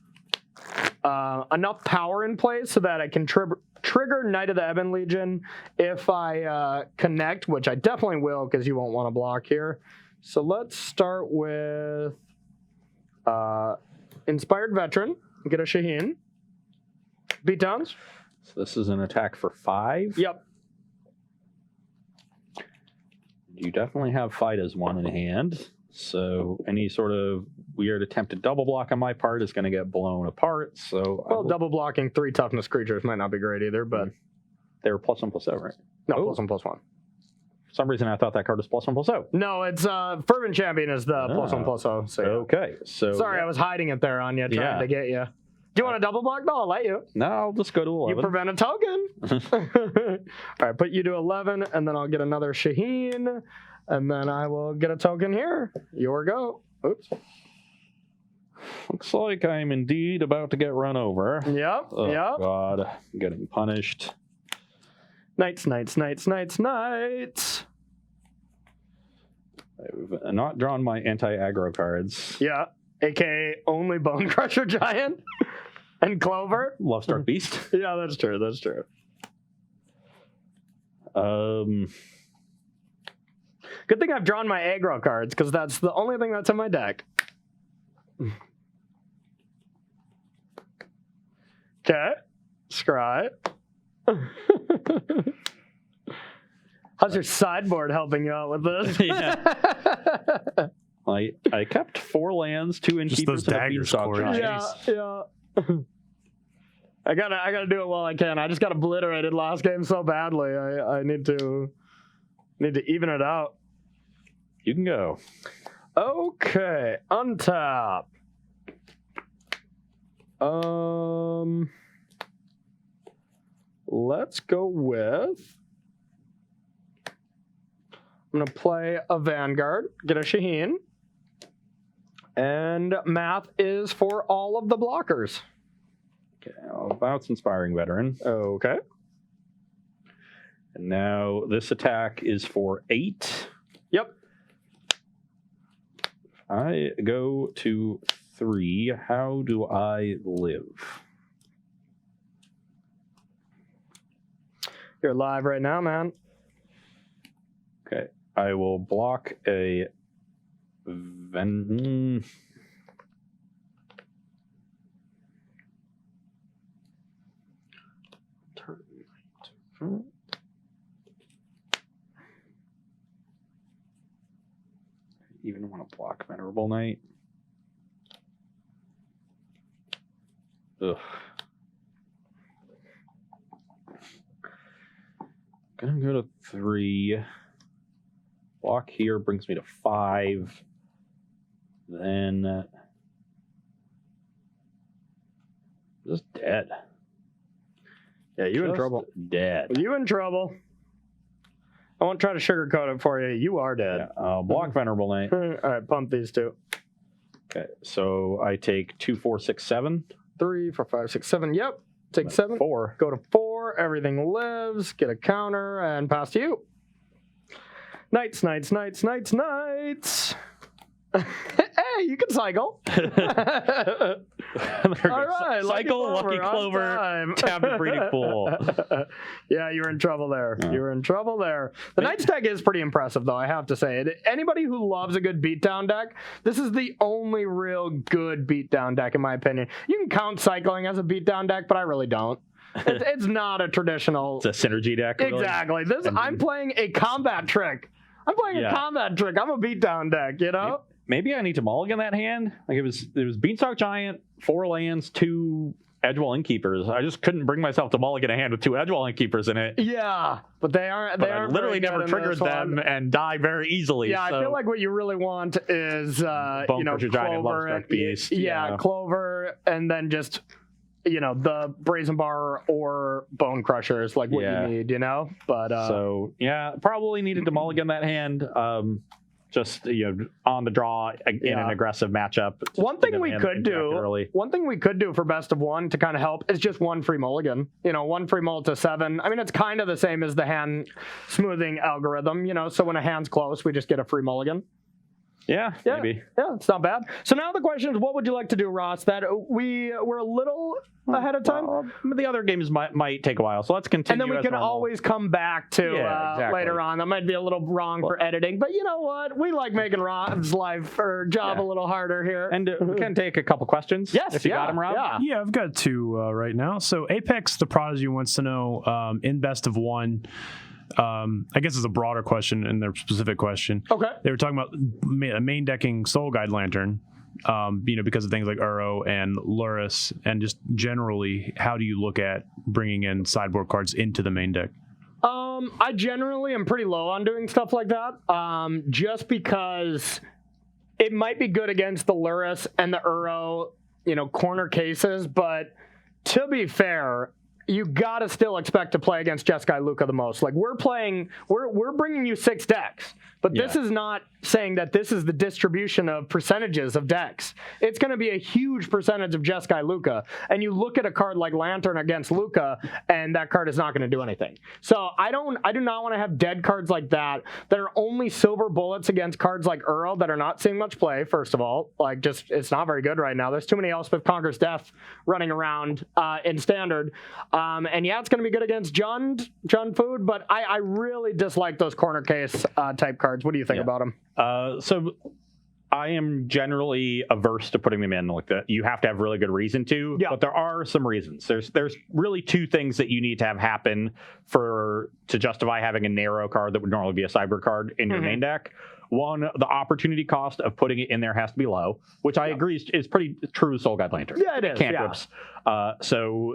B: enough power in place so that I can trigger Knight of the Ebon Legion if I connect, which I definitely will because you won't want to block here. So let's start with Inspired Veteran. Get a Shaheen. Beatdowns.
A: So this is an attack for 5.
B: Yep.
A: You definitely have fight as one in hand. So any sort of weird attempted double block on my part is going to get blown apart. So
B: Well, double blocking 3 toughness creatures might not be great either, but
A: they're +1/+0, right?
B: no,
A: Oh.
B: +1/+1.
A: For some reason I thought that card was +1/+0.
B: No, it's Fervent Champion is the +1/+0. So yeah.
A: Okay, so
B: Sorry, I was hiding it there on you, trying to get you. Do you want a double block? No, I'll let you.
A: No, I'll just go to 11.
B: You prevent a token. All right, put you to 11, and then I'll get another Shaheen, and then I will get a token here. Your go. Oops.
A: Looks like I'm indeed about to get run over.
B: Yep,
A: Oh,
B: yep.
A: God, I'm getting punished.
B: Knights.
A: I've not drawn my anti-aggro cards.
B: Yeah, a.k.a. only Bone Crusher Giant and Clover.
A: Lovestruck Beast.
B: Yeah, that's true, that's true. Good thing I've drawn my aggro cards, because that's the only thing that's in my deck. Okay, scry. How's your sideboard helping you out with this?
A: Yeah. I kept 4 lands, 2 Innkeepers,
C: those
A: and a
C: daggers,
A: Beanstalk
C: Corey.
A: Giant.
B: Yeah. I gotta do it while I can. I just got obliterated last game so badly. I need to even it out.
A: You can go.
B: Okay, untap. Let's go with. I'm gonna play a Vanguard, get a Shaheen, and math is for all of the blockers.
A: Okay, I'll bounce Inspiring Veteran.
B: Okay.
A: And now this attack is for 8.
B: Yep.
A: I go to 3. How do I live?
B: You're live right now, man.
A: Okay. I will block a even want to block Venerable Knight. Ugh. Gonna go to 3. Block here brings me to 5. Then just dead.
B: Yeah, you in
A: Just
B: trouble.
A: Dead.
B: You in trouble. I won't try to sugarcoat it for you. You are dead.
A: Yeah, I'll block Venerable Knight.
B: All right, pump these 2.
A: Okay, so I take 2, 4, 6, 7.
B: 3, 4, 5, 6, 7. Yep. Take 7.
A: 4.
B: Go to 4. Everything lives. Get a counter and pass to you. Knights. Hey, you can cycle. All right,
A: Cycle, Lucky Clover, Tablet Breeding Pool.
B: Yeah, you were in trouble there. You were in trouble there. The Knight's deck is pretty impressive, though, I have to say. Anybody who loves a good beatdown deck, this is the only real good beatdown deck, in my opinion. You can count cycling as a beatdown deck, but I really don't. It's not a traditional...
A: It's a synergy deck, really.
B: Exactly. I'm playing a combat trick. I'm playing a combat trick. I'm a beatdown deck, you know?
A: Maybe I need to mulligan that hand. Like it was Beanstalk Giant, 4 lands, 2 Edgewall Innkeepers. I just couldn't bring myself to mulligan a hand with 2 Edgewall Innkeepers in it.
B: Yeah, but they aren't.
A: I literally never triggered them and die very easily.
B: Yeah,
A: so.
B: I feel like what you really want is
A: Crusher Giant and Lovestruck Beast.
B: Yeah, Clover, and then just the Brazen Bar or Bone Crusher is like what you need, But
A: so yeah, probably needed to mulligan that hand. Just on the draw in an aggressive matchup.
B: One thing we could do for best of one to kind of help is just 1 free mulligan. 1 free mull to 7. I mean, it's kind of the same as the hand smoothing algorithm. So when a hand's close, we just get a free mulligan.
A: Yeah, maybe.
B: Yeah, it's not bad. So now the question is, what would you like to do, Ross? That we were a little ahead of time.
A: The other games might take a while, so let's continue.
B: And then we can always come back to later on. That might be a little wrong for editing, but you know what? We like making Rob's life or job a little harder here.
A: And we can take a couple questions.
B: Yes,
A: if you got them, Rob.
C: Yeah, I've got 2 right now. So Apex the Prodigy wants to know in best of one. I guess it's a broader question in their specific question.
B: Okay.
C: They were talking about main decking Soul Guide Lantern, because of things like Uro and Luris, and just generally, how do you look at bringing in sideboard cards into the main deck?
B: I generally am pretty low on doing stuff like that, just because it might be good against the Luris and the Uro, corner cases, but to be fair, you gotta still expect to play against Jeskai Luka the most. Like we're bringing you 6 decks, but this is not saying that this is the distribution of percentages of decks. It's going to be a huge percentage of Jeskai Luka, and you look at a card like Lantern against Luka, and that card is not going to do anything. So I do not want to have dead cards like that are only silver bullets against cards like Uro that are not seeing much play. First of all, it's not very good right now. There's too many Elspeth Conquers Death running around in Standard. And yeah, it's going to be good against Jund Food, but I really dislike those corner case type cards. What do you think about them?
A: So I am generally averse to putting them in like that. You have to have really good reason to, but there are some reasons. There's really 2 things that you need to have happen to justify having a narrow card that would normally be a cyber card in your main deck. One, the opportunity cost of putting it in there has to be low, which I agree is pretty true with Soul Guide Lantern.
B: Yeah, it is.
A: Cantrips. So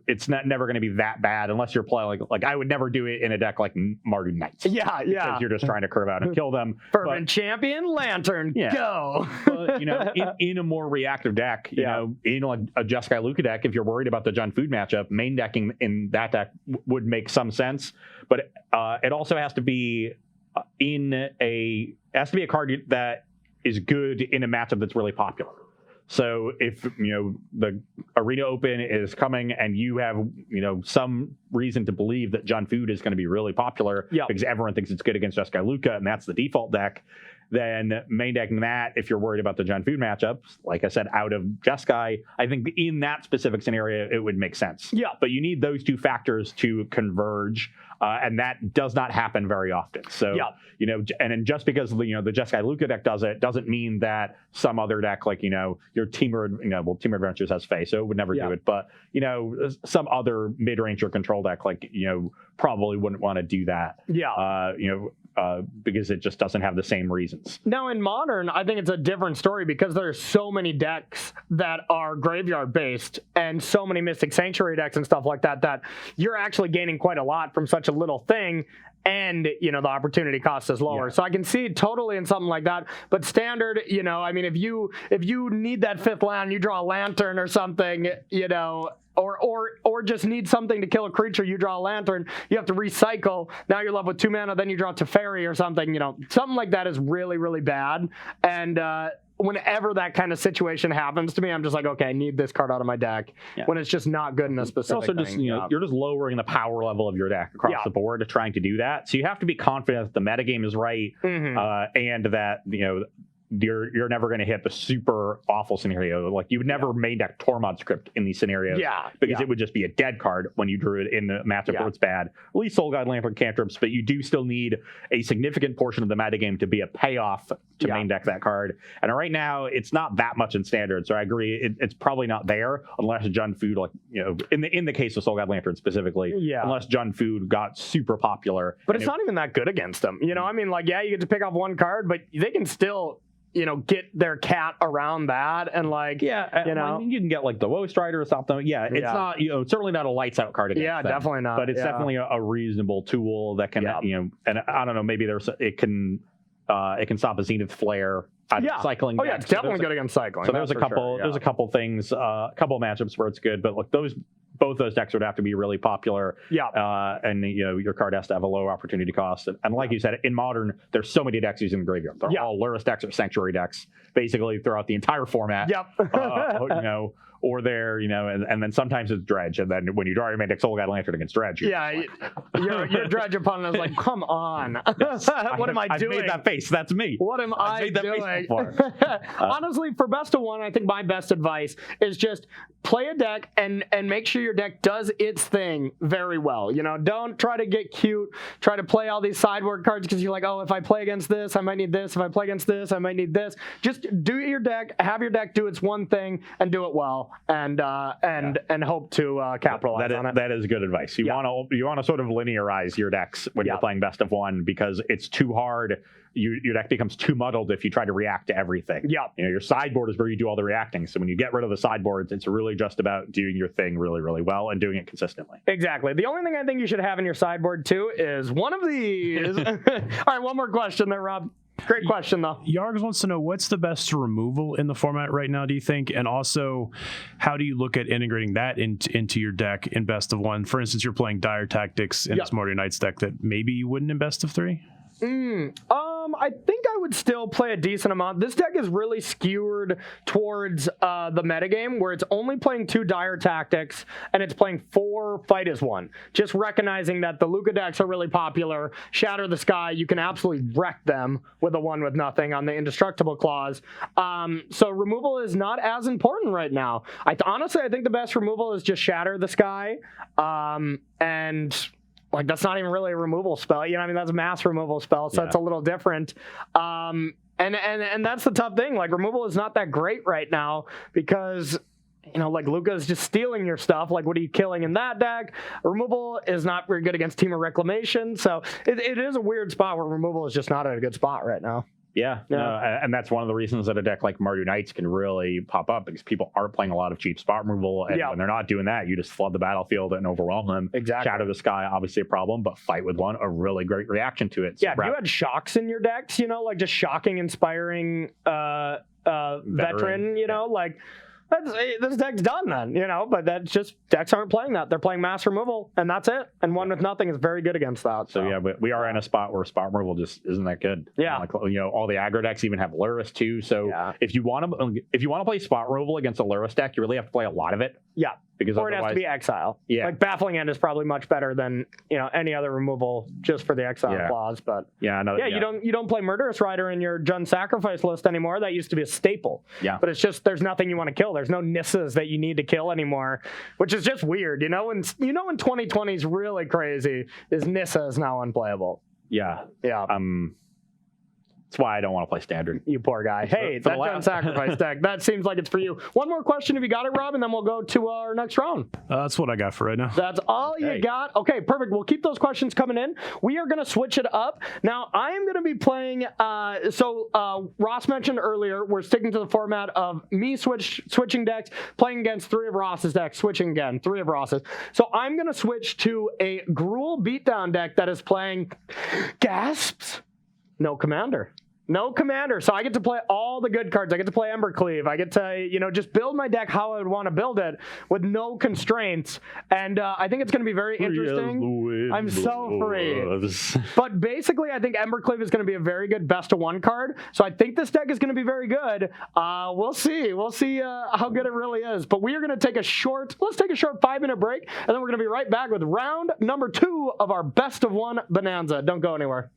A: it's never going to be that bad unless you're playing like I would never do it in a deck like Mardu Knights.
B: Yeah.
A: Because you're just trying to curve out and kill them.
B: Fervent Champion Lantern, go.
A: But, in a more reactive deck, in a Jeskai Luka deck, if you're worried about the Jund Food matchup, main decking in that deck would make some sense. But it also has to be a card that is good in a matchup that's really popular. So if the Arena Open is coming and you have some reason to believe that Jund Food is going to be really popular because everyone thinks it's good against Jeskai Luka and that's the default deck, then main decking that, if you're worried about the Jund Food matchups, like I said, out of Jeskai, I think in that specific scenario it would make sense.
B: Yeah.
A: But you need those 2 factors to converge. And that does not happen very often. So, and then just because the Jeskai Luka deck does it, doesn't mean that some other deck, like, your Temur, Temur Adventures has Fae, so it would never do it. But, some other mid-range or control deck, like, probably wouldn't want to do that.
B: Yeah.
A: Because it just doesn't have the same reasons.
B: Now in Modern, I think it's a different story because there's so many decks that are graveyard based and so many Mystic Sanctuary decks and stuff like that you're actually gaining quite a lot from such a little thing, and the opportunity cost is lower. So I can see totally in something like that. But Standard, I mean, if you need that 5th land, you draw a Lantern or something, or just need something to kill a creature, you draw a Lantern, you have to recycle, now you're left with 2 mana, then you draw Teferi or something, something like that is really, really bad. And whenever that kind of situation happens to me, I'm just like, okay, I need this card out of my deck when it's just not good in a specific
A: also
B: thing.
A: You're just lowering the power level of your deck across the board trying to do that. So you have to be confident that the metagame is right and that, you're never going to hit the super awful scenario. Like you would never main deck Tormod script in these scenarios, because it would just be a dead card when you drew it in the matchup where it's bad. At least Soul Guide Lantern cantrips, but you do still need a significant portion of the metagame to be a payoff to main deck that card. And right now, it's not that much in standard, so I agree. It's probably not there unless Jund Food, like in the case of Soul Guide Lantern specifically, unless Jund Food got super popular.
B: But it's not even that good against them. I mean, like, you get to pick off one card, but they can still get their cat around that, and like, you
A: can get like the Woe Strider or something. It's not, certainly not a lights out card against them,
B: definitely not.
A: But it's definitely a reasonable tool that can, and I don't know, maybe it can stop a Zenith Flare. Cycling.
B: It's definitely good against cycling.
A: So there's a couple things, a couple matchups where it's good, but like both those decks would have to be really popular. And your card has to have a low opportunity cost. And like you said, in Modern, there's so many decks using the graveyard. They're all Luris decks or Sanctuary decks, basically throughout the entire format. Or they're, and then sometimes it's Dredge. And then when you draw your main deck Soul Guide Lantern against Dredge,
B: your Dredge opponent is like, come on. What am I doing?
A: I've made that face. That's me.
B: What am I doing? Honestly, for best of one, I think my best advice is just play a deck and make sure your deck does its thing very well. Don't try to get cute. Try to play all these sideboard cards because you're like, oh, if I play against this, I might need this. If I play against this, I might need this. Just do your deck, have your deck do its one thing, and do it well. And hope to capitalize on it.
A: That is good advice. You want to sort of linearize your decks when you're playing best of one, because it's too hard. Your deck becomes too muddled if you try to react to everything. Your sideboard is where you do all the reacting. So when you get rid of the sideboards, it's really just about doing your thing really, really well and doing it consistently.
B: Exactly. The only thing I think you should have in your sideboard too is one of these. All right, one more question there, Rob. Great question, though.
C: Yargs wants to know, what's the best removal in the format right now, do you think? And also, how do you look at integrating that into your deck in best of one? For instance, you're playing Dire Tactics in this Smarty Knights deck that maybe you wouldn't in best of three?
B: I think I would still play a decent amount. This deck is really skewed towards the metagame, where it's only playing 2 Dire Tactics and it's playing 4 Fight as One. Just recognizing that the Luca decks are really popular. Shatter the Sky, you can absolutely wreck them with a 1 with nothing on the Indestructible clause. So removal is not as important right now. Honestly, I think the best removal is just Shatter the Sky. And like, that's not even really a removal spell. That's a mass removal spell, so it's a little different. And that's the tough thing. Like, removal is not that great right now because, like, Luca's just stealing your stuff. Like, what are you killing in that deck? Removal is not very good against Temur Reclamation. So it is a weird spot where removal is just not at a good spot right now.
A: And that's one of the reasons that a deck like Mardu Knights can really pop up, because people aren't playing a lot of cheap spot removal, and when they're not doing that, you just flood the battlefield and overwhelm them.
B: Exactly.
A: Shatter the Sky, obviously a problem, but Fight with One, a really great reaction to it.
B: So if you had shocks in your decks, like just shocking, inspiring veteran, like, this deck's done then, but that's just, decks aren't playing that. They're playing mass removal, and that's it. And 1 with nothing is very good against that.
A: So but we are in a spot where spot removal just isn't that good. All the aggro decks even have Luris too. So if you want to play spot removal against a Luris deck, you really have to play a lot of it. Because
B: or it has to be exile. Like, Baffling End is probably much better than any other removal just for the exile clause. But you don't play Murderous Rider in your Jund Sacrifice list anymore. That used to be a staple. But it's just, there's nothing you want to kill. There's no Nissas that you need to kill anymore, which is just weird. When 2020 is really crazy, is Nissa is now unplayable.
A: That's why I don't want to play Standard.
B: You poor guy. Hey, that Jund Sacrifice deck, that seems like it's for you. One more question if you got it, Rob, and then we'll go to our next round.
C: That's what I got for right now.
B: That's all you got? Okay, perfect. We'll keep those questions coming in. We are going to switch it up. Now, I am going to be playing, Ross mentioned earlier, we're sticking to the format of me switching decks, playing against 3 of Ross's decks, switching again, 3 of Ross's. So I'm going to switch to a Gruul Beatdown deck that is playing, gasps, no commander. No commander. So I get to play all the good cards. I get to play Embercleave. I get to, just build my deck how I would want to build it with no constraints. And I think it's going to be very interesting. I'm so free. But basically, I think Embercleave is going to be a very good best of one card. So I think this deck is going to be very good. We'll see. We'll see how good it really is. But we are going to take a short 5-minute break. And then we're going to be right back with round number 2 of our best of one bonanza. Don't go anywhere.